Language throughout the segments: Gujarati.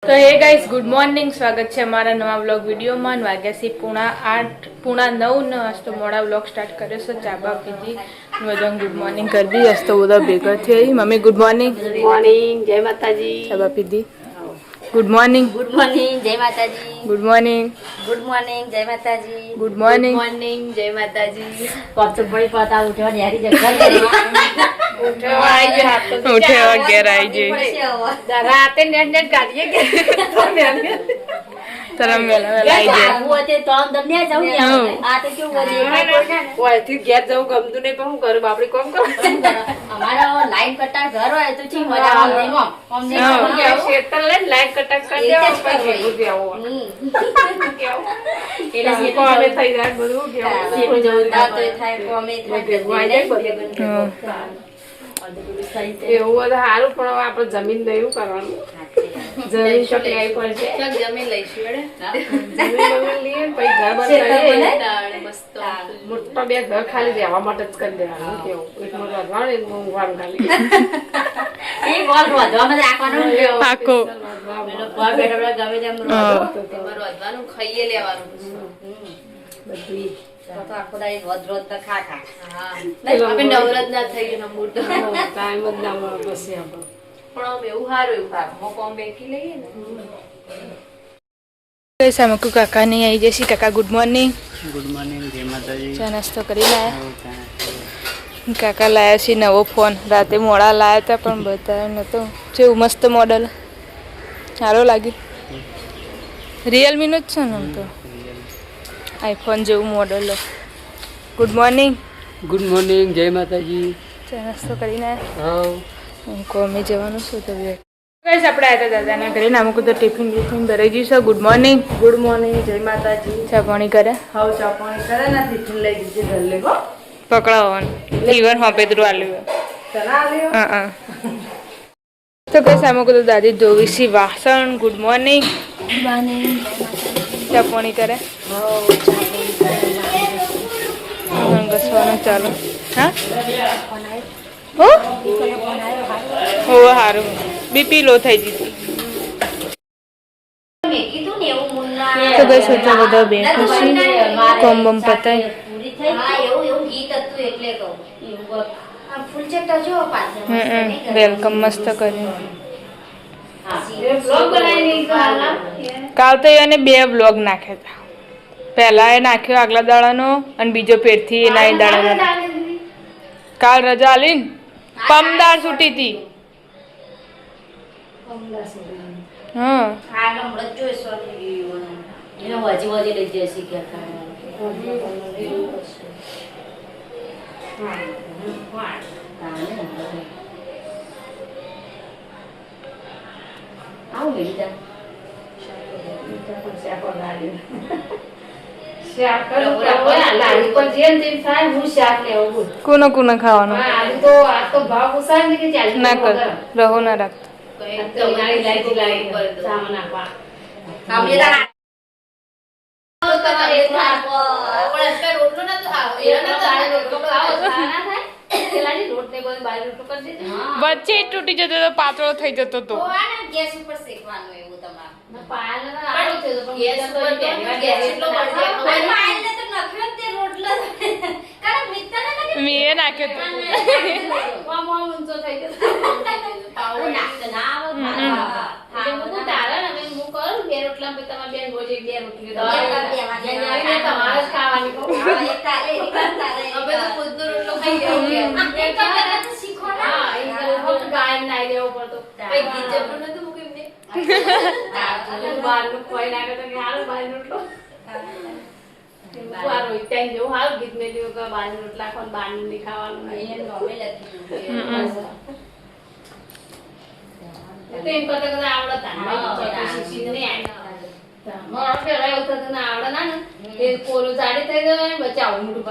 તો હે ગાઈસ, ગુડ મોર્નિંગ. સ્વાગત છે અમારા નવા વ્લોગ વિડીયોમાં. વાગ્યા છે 8:30 9 ને આજ તો મોડા વ્લોગ સ્ટાર્ટ કર્યો છે. ચા બા પીધી, બધાને ગુડ મોર્નિંગ કરી દી. આજ તો બધા ભેગા થઈ. Mummy good morning. Good morning, જય માતાજી. ચા બા પીધી. Good morning. ગુડ મોર્નિંગ, જય માતાજી. Good morning. ગુડ મોર્નિંગ, જય માતાજી. Good morning. મોર્નિંગ, જય માતાજી. કોચો પડી પાતા ઉઠવા યારી જગ્યા કરી. ઉઠવા ઘેર આવી જાય. રાતે નેટ ગાડીએ કે તરમ વેલા આવી જાય. આવું હતી તો દન્યા જાવ ને આ તો કેવું વળી ઓયથી ઘેર જવું ગમતું નહીં પણ હું કરું બાપડી કોમ કરું. અમારા લાઈન કટા ઘર હોય તો ઠીક મજા આવે ને ઓમ ને શેતર લઈને લાઈન કટા કરી દેવા પછી ભેગું આવો એટલે કોમે થઈ જાય બધું કેવું જવું તો થાય કોમે થાય એવું સારું પણ આપડે જમીન દયું કરવાનું. જમીન ચોકડી પડશે જમીન લઈશું મોટો બે ઘર ખાલી રહેવા માટે જ કરી દેવાનું. કેવું એટલું વધવાનું ઊંઘવાનું ખાલી આખો ખાઈએ લેવાનું બધું આખો દાડી રોજ રોજ તો ખા ખા. આપણે નવરત ના થઈ ગયો મૂડ ટાઈમ જ ના મળે પછી આપણે પણ આમ એવું સારું એવું કામ કોમ બેકી લઈએ ને. સમકુ કાકા નહીં આવી જશે. કાકા ગુડ મોર્નિંગ. ગુડ મોર્નિંગ, જય માતાજી. ચા નાસ્તો કરી લાયા. કાકા લાયા છે નવો ફોન. રાતે મોડા લાયા હતા પણ બતાવ્યો નતો. જેવું મસ્ત મોડલ સારો લાગ્યું. રિયલમીનું જ છે ને આમ તો આઈફોન જેવું model. Good morning. Good morning, જય માતાજી. ચા નાસ્તો કરીને હા કોમે જવાનું શું તો ગાઈસ આપણે આવ્યા હતા દાદાના ઘરે. નામું તો ટિફિન ભરાઈ ગયું છે. Good morning. ગુડ મોર્નિંગ, જય માતાજી. ચા પાણી કરે. હાવ ચા પાણી કરે ને ટિફિન લઈ દીધી ઘર લે હો પકડાવવાનું લીવર હોપેદરું આલ્યું. તના આવ્યો હા તો ગાઈસ આમાં તો દાદી ધોવી છે વાસણ. Good morning. ચા પાણી કરે. ઘસવાનું ચાલો. હા હો સારું. બીપી લો થઈ જતી. તો ગઈ સોચા બધા બેઠું છે. કોમ બમ પતાય. વેલકમ મસ્ત કર્યું. કાલ તો એને 2 બ્લોગ નાખ્યા હતા. પહેલા એ નાખ્યો આગલા દાડાનો અને બીજો પેટથી એના એ દાડા. કાલ રજા આલી ને પમદાર છૂટી હતી. હા કોનો કોનો ખાવાનું ના કર રહો ના રાખતો. વચ્ચે તૂટી જતો તો પાતળો થઈ જતો તો. ગેસ ઉપર શેકવાનું એવું તમારે મેં નાખ્યો પોલો જાડી થઈ જાય બચાવ મોટું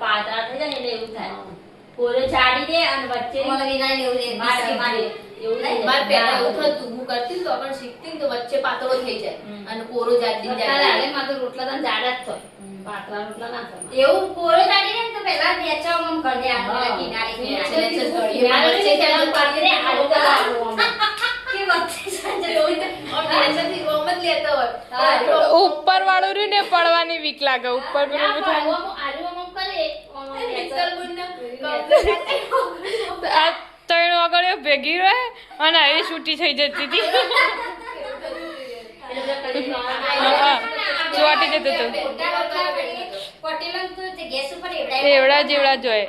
પાતળા થઈ જાય એટલે એવું થાય. પોલો જાડી દે અને વચ્ચે મારે પેલા એવું થતું હું કરતી તો પણ શીખતી તો વચ્ચે પાતળો થઈ જાય અને પોરો જાડી જાય. મારે રોટલા તો જાડા જ થાય. પાતળા રોટલા ના થાય. એવું પોરો જાડી ને તો પેલા વેચાવ કરી દે આ કિનારે કિનારે વીક લાગે ઉપર પેલું થાય આ ત્રણ આગળ ભેગી રહે અને એ છૂટી થઈ જતી હતી ચોટી જતો હતો એવડા જેવડા જોઈએ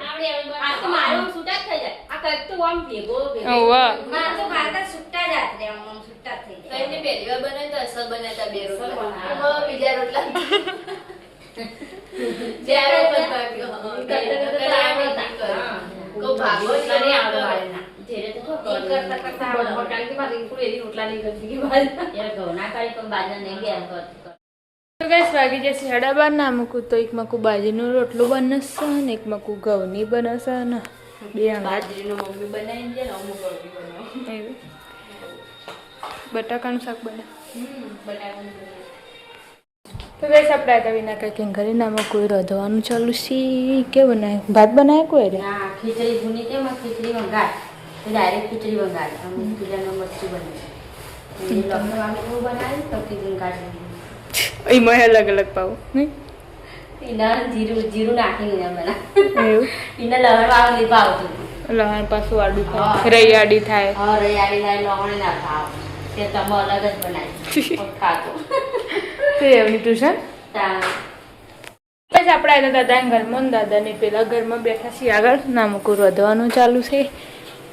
વાગી જશે 12:30 ના મૂકું તો એક મકું બાજરીનું રોટલું બનશે ને એક મકું ઘઉંની બનશે ને બે બાજરીનું મમ્મી બનાવી દે ને અમુક એવું બટાકાનું શાક બને તો ગઈ આપણે આગળ વિના કંઈક ઘરે નામાં કોઈ રોધવાનું ચાલુ છે કે બનાવે ભાત બનાવે કોઈ રે ના ખીચડી ભૂની તેમાં ખીચડી વંગાડ ડાયરેક્ટ ખીચડી વંગાડ અમુક ખીચડીનું મરચું બને લખવાનું બનાવી તો ખીચડી કાઢી એમાં અલગ અલગ પાવું નહીં એના જીરું નાખીને બના એવું એને લહણ વાળું નહીં ભાવતું લહણ પાછું આડું થાય રૈયાડી થાય હા રૈયાડી થાય લહણ ના ભાવ તે તમે અલગ જ બનાવી ખાતો તો એવની ટ્યુશન બસ આપણે આવ્યા દાદાના ઘરમાં ને દાદાને પેલા ઘરમાં બેઠા છીએ આગળ ના મૂકું રોધવાનું ચાલુ છે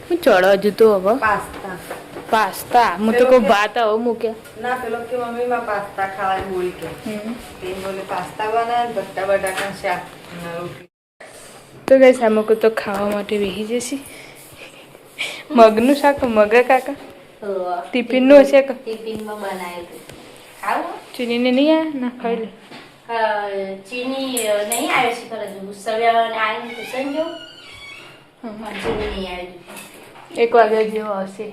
હું ચડો હજુ તો હવે પાસ્તા હું તો કોઈ ભાત હવે મૂક્યા ના પેલો કે મમ્મી માં પાસ્તા ખાવાની બોલી કે તે બોલે પાસ્તા બનાવે ભટ્ટા બટાકા શાક અને રોટલી તો ગઈ સામુકું તો ખાવા માટે બેસી જશે મગનું શાક મગ કાકા ટિફિનનું હશે કે ટિફિનમાં બનાવ્યું હતું ખાવું ચીનીને નહીં આ ના ખાઈ લે ચીની નહીં આવે છે ખરે સવ્યાને આવીને ટ્યુશન જો ચીની નહીં આવી 1 વાગ્યા જેવો હશે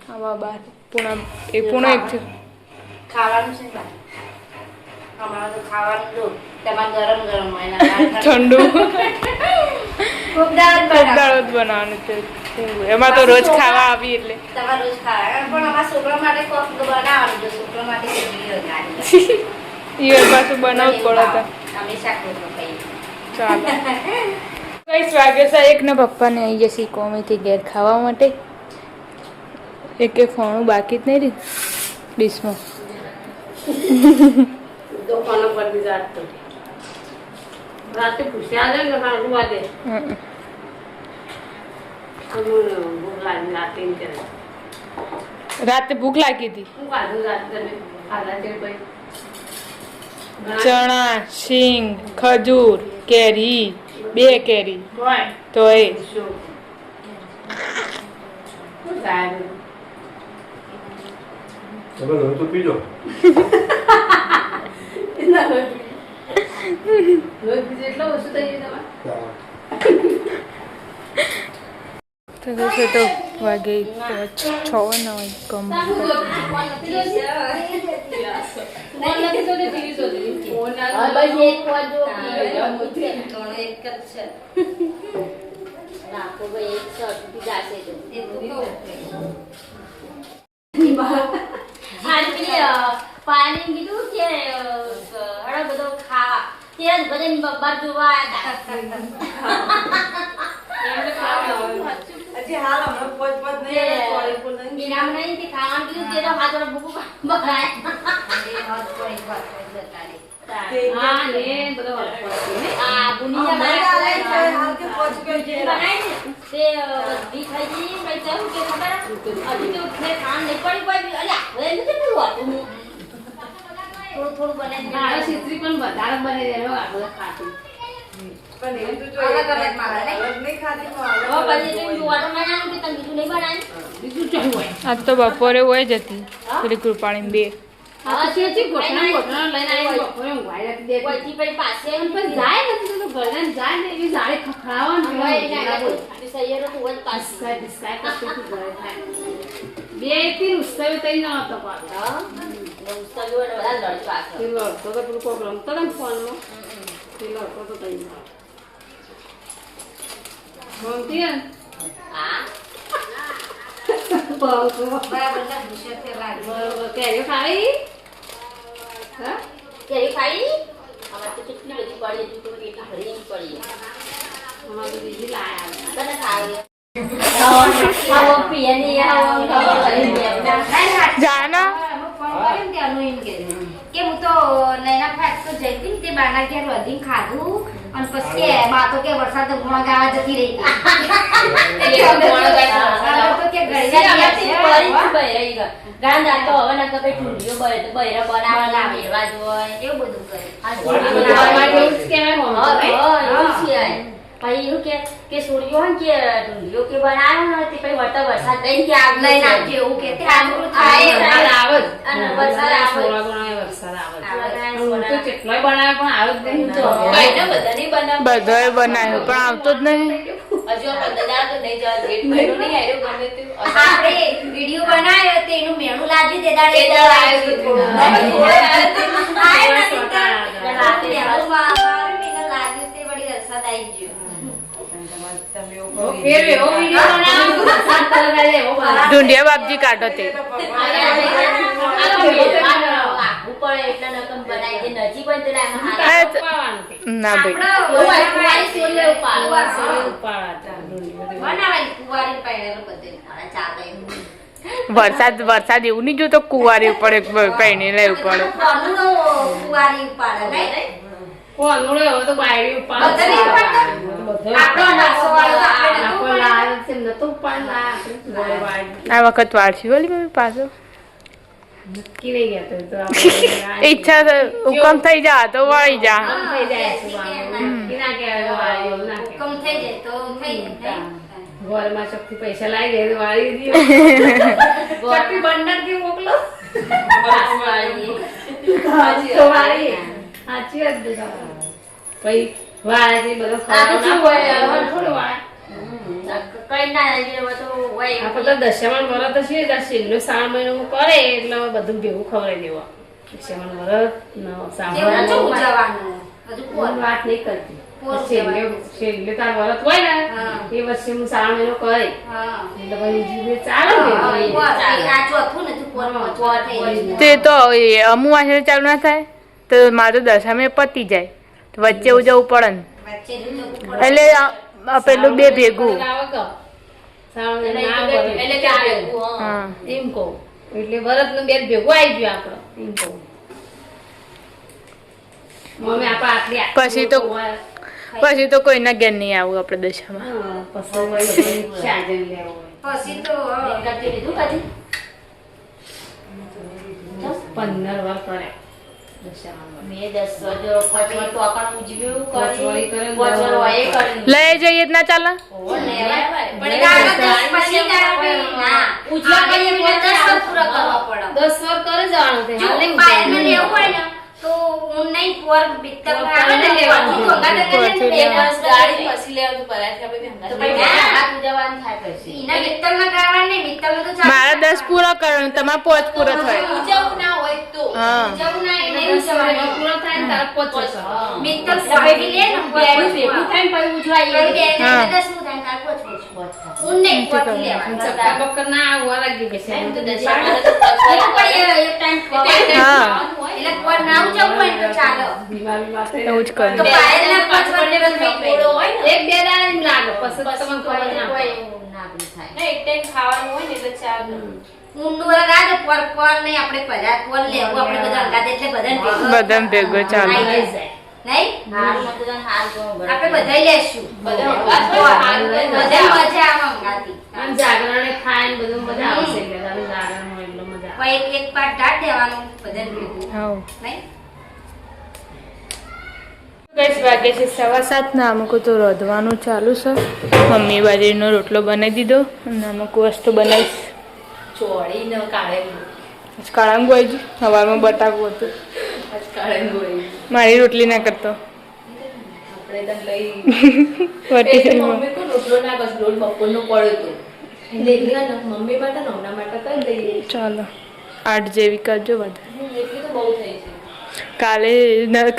આવા 12 પૂણા એક છે ખાવાનું છે બા અમારે તો ખાવાનું જો તેમાં ગરમ ગરમ હોય ઠંડુ ખૂબ દાળ દાળ જ બનાવવાનું છે એમાં તો રોજ ખાવા આવી એટલે તમારે રોજ ખાવા પણ અમારા છોકરા માટે કોક બનાવવાનું જો છોકરા માટે ખીચડી ગાડી એ પાછું બનાવવું પડે તો અમે શાક રોટલો ખાઈએ ચાલો કઈ વાગે છે એક ને પપ્પાને આવી જશે કોમેથી ઘેર ખાવા માટે એક ફોણું બાકી જ નહીં રહી ડીશમાં દુકાનો પર બી જાતો રાતે પૂછ્યા દે ને હારું વાદે રાતે ભૂખ લાગી હતી હું કાઢું રાતે આધા તે ભાઈ ચણા સિંગ ખજૂર કેરી 2 કેરી તો એ તમે લો તો પીજો એટલો ઓછું થઈ ગયું તો છે તો વાગે 6 ના પાણી કીધું કે હળો બધો ખાવા ત્યાં જ બધાને બબ્બા જોવા હજી હાલ હમણાં પોચ નહીં બિરામ નહીં તે ખાવાનું કીધું તે તો હાથ વાળા ભૂકું બરાય હા ને બધો આ બુનિયા હાલ કે પોચ કે તે બધી થઈ ગઈ કઈ ચાલુ કે ખબર હજી તો ઉઠે ખાન નહીં પડી કોઈ અલ્યા હવે નથી બોલવાનું થોડું થોડું બનાવી મારા છેત્રી પણ વધારે બને દેલો આગળ ખાતું પણ એ તો જો અલગ નહીં ખાતી તો હવે પછી તો વાટર બનાવવાનું કે તમે બીજું નહીં બનાવી બીજું ચાલુ હોય આજ તો બપોરે હોય જ હતી પેલી કૃપાણી 2 હા છે ગોઠણા લઈને આવી બપોરે ઊંઘાઈ રાખી દે પછી પછી પાસે પણ જાય નથી તો ઘરને જાય ને એવી જાળે ખખડાવવાનું હોય સૈયરો તો વધ પાસ ડિસ્કાય કરતો તો ઘરે થાય 2 થી ઉસ્તવ તઈ ન હતો પાછો ઉસ્તવ વડ બધા લડી પાછો પેલો તો પેલું પ્રોબ્લેમ તો ને ફોનમાં પેલો તો તઈ મોંતી હા બરાબર ના ભૂષણ તે લાગે કેરી ખાઈ હા કેરી ખાઈ કેટલી બધી પડી હતી તો એટલી ભરી પડી અમારે તો બીજી લાયા તને ખાવી ખાવો પીએની જાના કે હું તો નૈના ફાટ તો જઈ હતી ને તે બાના ઘેર વધીને ખાધું અને પછી બા તો કે વરસાદ ઘોણા ગાવા જતી રહી ગાંધા તો હવે ના કઈ ઠુંડીઓ બૈરા બનાવવા મેળવા જ હોય એવું બધું કરે પછી એવું કે સોડિયો હોય કે ઢૂંઢીઓ કે બનાવ્યો ને તે પછી વટા વરસાદ દઈને કે આગ લઈને આવજો એવું કે તે આગળ થાય આવે અને વરસાદ આવે થોડા ઘણા વરસાદ આવે તો કેટલોય બનાવે પણ આવે જ નહીં તો કઈને બધાની બનાવ બધાએ બનાવ્યું પણ આવતો જ નહીં હજુ બધા તો નહીં જવા જેટ મહિનો નહીં આવ્યો ગમે તે આપણે વિડિયો બનાવ્યો તે એનું મેણું લાગ્યું તે દાડે આવ્યો થોડું લાગ્યું તે વળી વરસાદ આવી ગયો ઢૂંઢિયા બાપજી કાઢો તે ના ભાઈ વરસાદ એવું નહીં જોતો કુંવારી ઉપર પહેણી લેવું પડે આ વખત વાળશી બોલી મમ્મી પાછો ઈચ્છા હુકમ થઈ જા તો વળી જા ઘરમાં ચોખ્ખી પૈસા લાવી દે વાળી દી ચોખ્ખી બંડર કે મોકલો સાચી વાત પછી વાળાથી બધો દશામાં વરત છે છેલ્લો 7 મહિનો કરે એટલે બધું ભેગું ખવડાવી દેવા દશામાં વરત વાત નહીં કરતી છેલ્લે તાર વરત હોય ને એ વર્ષે હું 7 મહિનો કરે એટલે તે તો અમુ આશરે ચાલુ ના થાય તો મારું દશામાં પતી જાય વચ્ચે જવું પડે ને એટલે પેલું બે ભેગું એમ કહું એટલે વરત નું બે ભેગું આવી ગયું આપડે એમ કહું મમ્મી આપણે પછી તો કોઈના ઘેર નહીં આવું આપણે દશામાં પછી તો 15 વાર કરે લઈ જઈએ ના ચાલે તો નહીં પર બિત્તર આવે ને લેવાનું ગાડી પછી લેવાનું પરાથી આપણે ભંગા તો ભાઈ આ પૂજાવાન થાય પછી ઈના બિત્તર માં ગાવા નહીં બિત્તર માં તો મારા 10 પૂરા કરવાનું તમારા 5 પૂરા થાય પૂજાવું ના હોય તો પૂજાવું ના એને પૂજાવાનું પૂરો થાય ને તાર 5 બિત્તર સાબી લે ને ભેગું થાય પછી ઉજવાય એ 10 નું થાય તાર 5 ઉન નહીં પોતી લેવાનું ચક્કા બક્કર ના આવવા લાગી બેસે એમ તો દશામાં તો એક ટાઈમ હા એટલે કોઈ ના ઉજવું હોય તો ચાલો દિવાળી માટે એવું જ કર તો પાયલના 5 વર્ષ થોડો હોય ને એક બે દાડા એમ લાગે પછી તમને ખબર ના હોય ના થાય ને એક ટાઈમ ખાવાનું હોય ને એટલે ચાલો ઊંડું રાજ પર નહીં આપણે પજાત પર લેવું આપણે બધા અંગાત એટલે બધાને ભેગો ચાલે નહીં હાલ મતદાન હાલ જો આપણે બધાઈ લેશું બધા હાલ બધા મજા આવે અંગાતી અને જાગરણે ખાઈને બધું મજા આવશે એટલે જાગરણ હોય એટલે મજા આવે એક પાટ ઢાળ દેવાનું બધાને ભેગું હા નહીં ગઈસ વાગે છે 7:15 ને અમુક તો રોધવાનું ચાલુ છે મમ્મી બાજરીનો રોટલો બનાવી દીધો અને અમુક વસ્તુ બનાવીશ ચોળીને કાળાંગુ આવી ગયું સવારમાં બટાકું હતું મારી રોટલી ના કરતો ચાલો 8 જેવી કરજો વધારે કાલે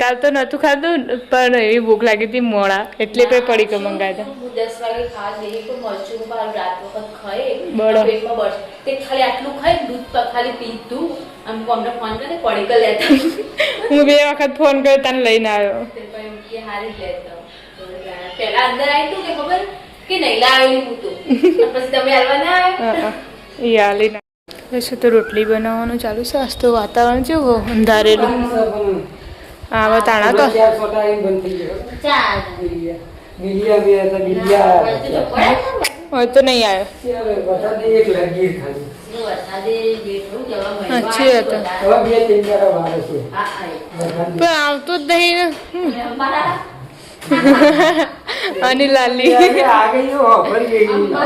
કાલ તો નતું ખાધું પણ એવી ભૂખ લાગી હતી મોડા એટલે કઈ પડી કે મંગાવ્યા 10 વાગે ખાવા જઈએ તો મરચું રાત વખત ખાય બળો પેટમાં બળશે તે ખાલી આટલું ખાય દૂધ ખાલી પીધું અમુક અમને ફોન કરે પડીકા લેતા હું 2 વખત ફોન કર્યો તને લઈને આવ્યો તે પછી કે હારી જ લેતા પહેલા અંદર આવી તું કે ખબર કે નહીં લાવેલી હું તો અને પછી તમે હાલવા ના આવ્યા એ હાલી ના બસ તો રોટલી બનાવવાનું ચાલુ છે આજ તો વાતાવરણ કેવું અંધારેલું આવા તાણા તો ચાલ હોય તો નહીં આવ્યો વરસાદે જેટલું જવા સાચી વાત છે. પણ આવતો જ નહીં ને અને લાલી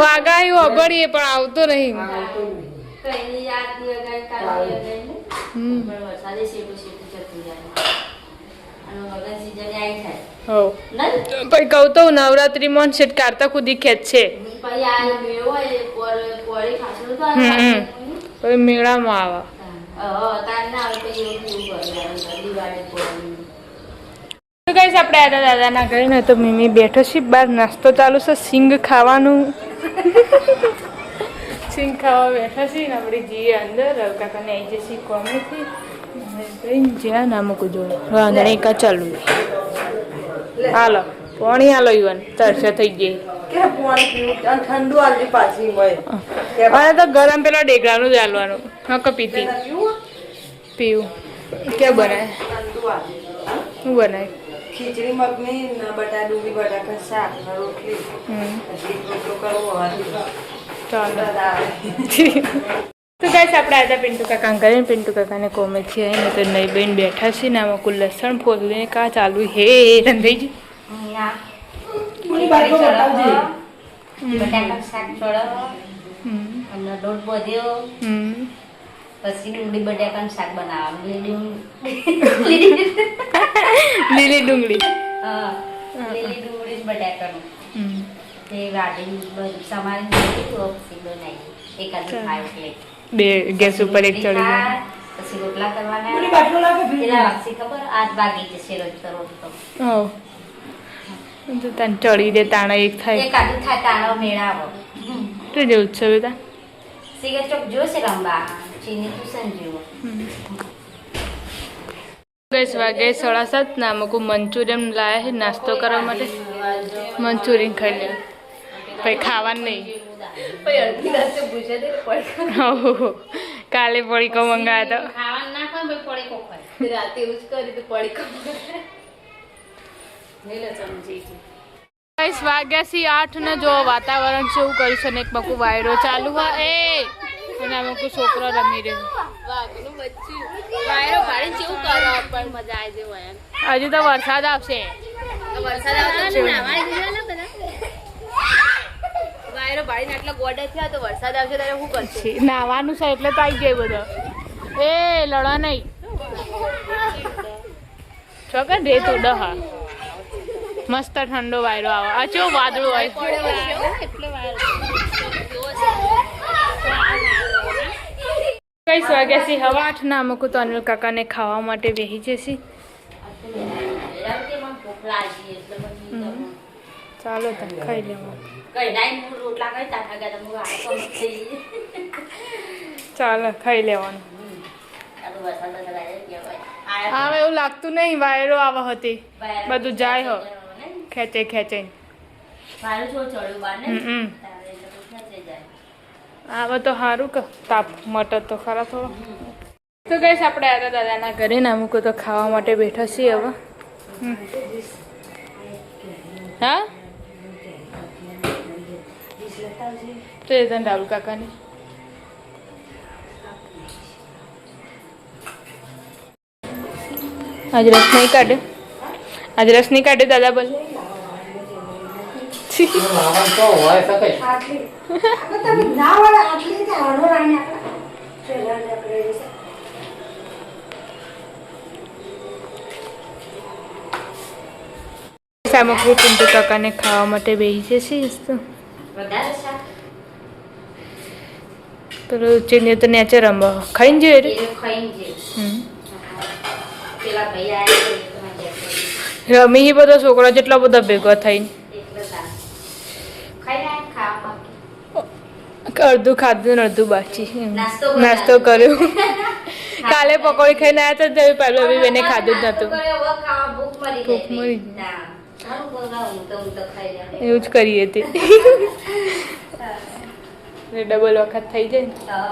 આગાહી વાગડીએ પણ આવતો નહીં કઈ યાદ નહીં કઈ કાલ નહીં વરસાદે શેટું શેટું જતું જાય અને વગર સીઝન આવી થાય હો પછી કહું તો નવરાત્રીમાં શેઠ કારતા ખુદી ખેંચશે પછી આ મેળો હોય પોળી ખાસું તો પછી મેળામાં આવે તાર ના આવે પછી એવું દિવાળી પોળી તો ગાઈસ આપણે આડા દાદાના ઘરે ને તો મીમી બેઠો છે બહાર નાસ્તો ચાલુ છે સિંગ ખાવાનું સિંગ ખાવા બેઠા છે ને આપણે જઈએ અંદર કાકાને આવી જશે કોમેથી જ્યાં ના મૂકું જોડે વાંધણી કા ચાલુ હાલો પાણી હાલો ઈવન તરસે થઈ ગઈ કે પાણી પીવું અને ઠંડુ આલજી પાછી હોય અને તો ગરમ પેલા ડેગરાનું જ હાલવાનું હા પીતી પીવું કે બનાય ઠંડુ આલજી શું બનાય ખીચડી મગની ને ડુંગળી બટાકા શાક ને રોટલી હજી રોટલો કરવો ચાલો તો ગાઈસ આપણે આજે પિન્ટુ કાકા કરીને પિન્ટુ કાકાને કોમે છે ને તો નહીં બેન બેઠા છે ને આમાં કુલ લસણ ફોદવીને કા ચાલુ હે રંધાઈ બટાકા શાક ચડાવો અને લોટ બધ્યો પછી ડુંગળી બટાકાનું શાક બનાવવાનું લીલી ડુંગળી હા લીલી ડુંગળી બટાકાનું તે વાટી બધું સમારી પછી બનાવી એકાદ ખાય એટલે બે ગેસ ઉપર એક ચડી જાય પછી રોટલા કરવાના પેલા વાગસી ખબર 8 વાગી જશે રોજ તો હો તો તને ચડી દે તાણા એક થાય એકાદું થાય તાણો મેળાવો તો જેવું છે બેટા સિગરેટ ચોક જોશે રંબા ચીની ટ્યુશન જેવો ગેસ વાગે 7:30 ના અમુક મંચુરિયન લાયા છે નાસ્તો કરવા માટે મંચુરિયન ખાઈ લે પછી ખાવાનું નહીં પછી અડધી રાતે પૂછે દે હો કાલે પડીકો મંગાવ્યા તો ખાવાનું ના ખાય ભાઈ પડીકો ખાય રાતે એવું જ કરી તો પડીકો નીલે સમજી ગાઈસ વાગ્યા છે 8 ને જો વાતાવરણ કેવું કર્યું છે ને એક મકુ વાયરો ચાલુ હોય એ અને અમુક છોકરો રમી રહ્યો વાગનું બચ્ચું વાયરો ભાડી કેવું કરો પણ મજા આવી જાય હોય હજુ તો વરસાદ આવશે વરસાદ આવતો નાવાની દીધા ને બધા વાયરો ભાડીને આટલા ગોડા થયા તો વરસાદ આવશે ત્યારે શું કરશે નાવાનું છે એટલે તો આવી જાય બધો એ લડા નહીં છોકર રેત ઉડ હા મસ્ત ઠંડો વાયરો આવે આ ચેવું વાદળું હોય એટલો વાયરો કઈ વાગ્યા છે હવા 8 ના અમુક તો અનિલ કાકાને ખાવા માટે બેસી જશે ચાલો તો ખાઈ લેવા ચાલો ખાઈ લેવાનું હવે એવું લાગતું નહીં વાયરો આવા હતી બધું જાય હો ખેંચે ખેંચે આવે તો સારું કે તાપ મટર તો ખરા થોડો તો કઈશ આપણે આગળ દાદાના ઘરે ને અમુક તો ખાવા માટે બેઠા છીએ હવે હા તો એ તને રાહુલ કાકાની આજ રસ નહીં કાઢે આજ રસ નહીં કાઢે દાદા બોલ સામગ્રી પિન્ટુ કાકાને ખાવા માટે બેસી જશે પેલું ચીની તો નેચે રમવા ખાઈને જોઈએ રમી બધો છોકરો જેટલો બધો ભેગો થઈને અડધું ખાધું ને અડધું બાકી નાસ્તો કર્યો કાલે પકોડી ખાઈને આવ્યા હતા તો પહેલો બેને ખાધું જ નતું હવે ખાવા ભૂખ મરી ભૂખ મરી ગઈ ના સારું બોલાવ હું તો ખાઈ લે એવું જ કરીએ તે ડબલ વખત થઈ જાય ને હા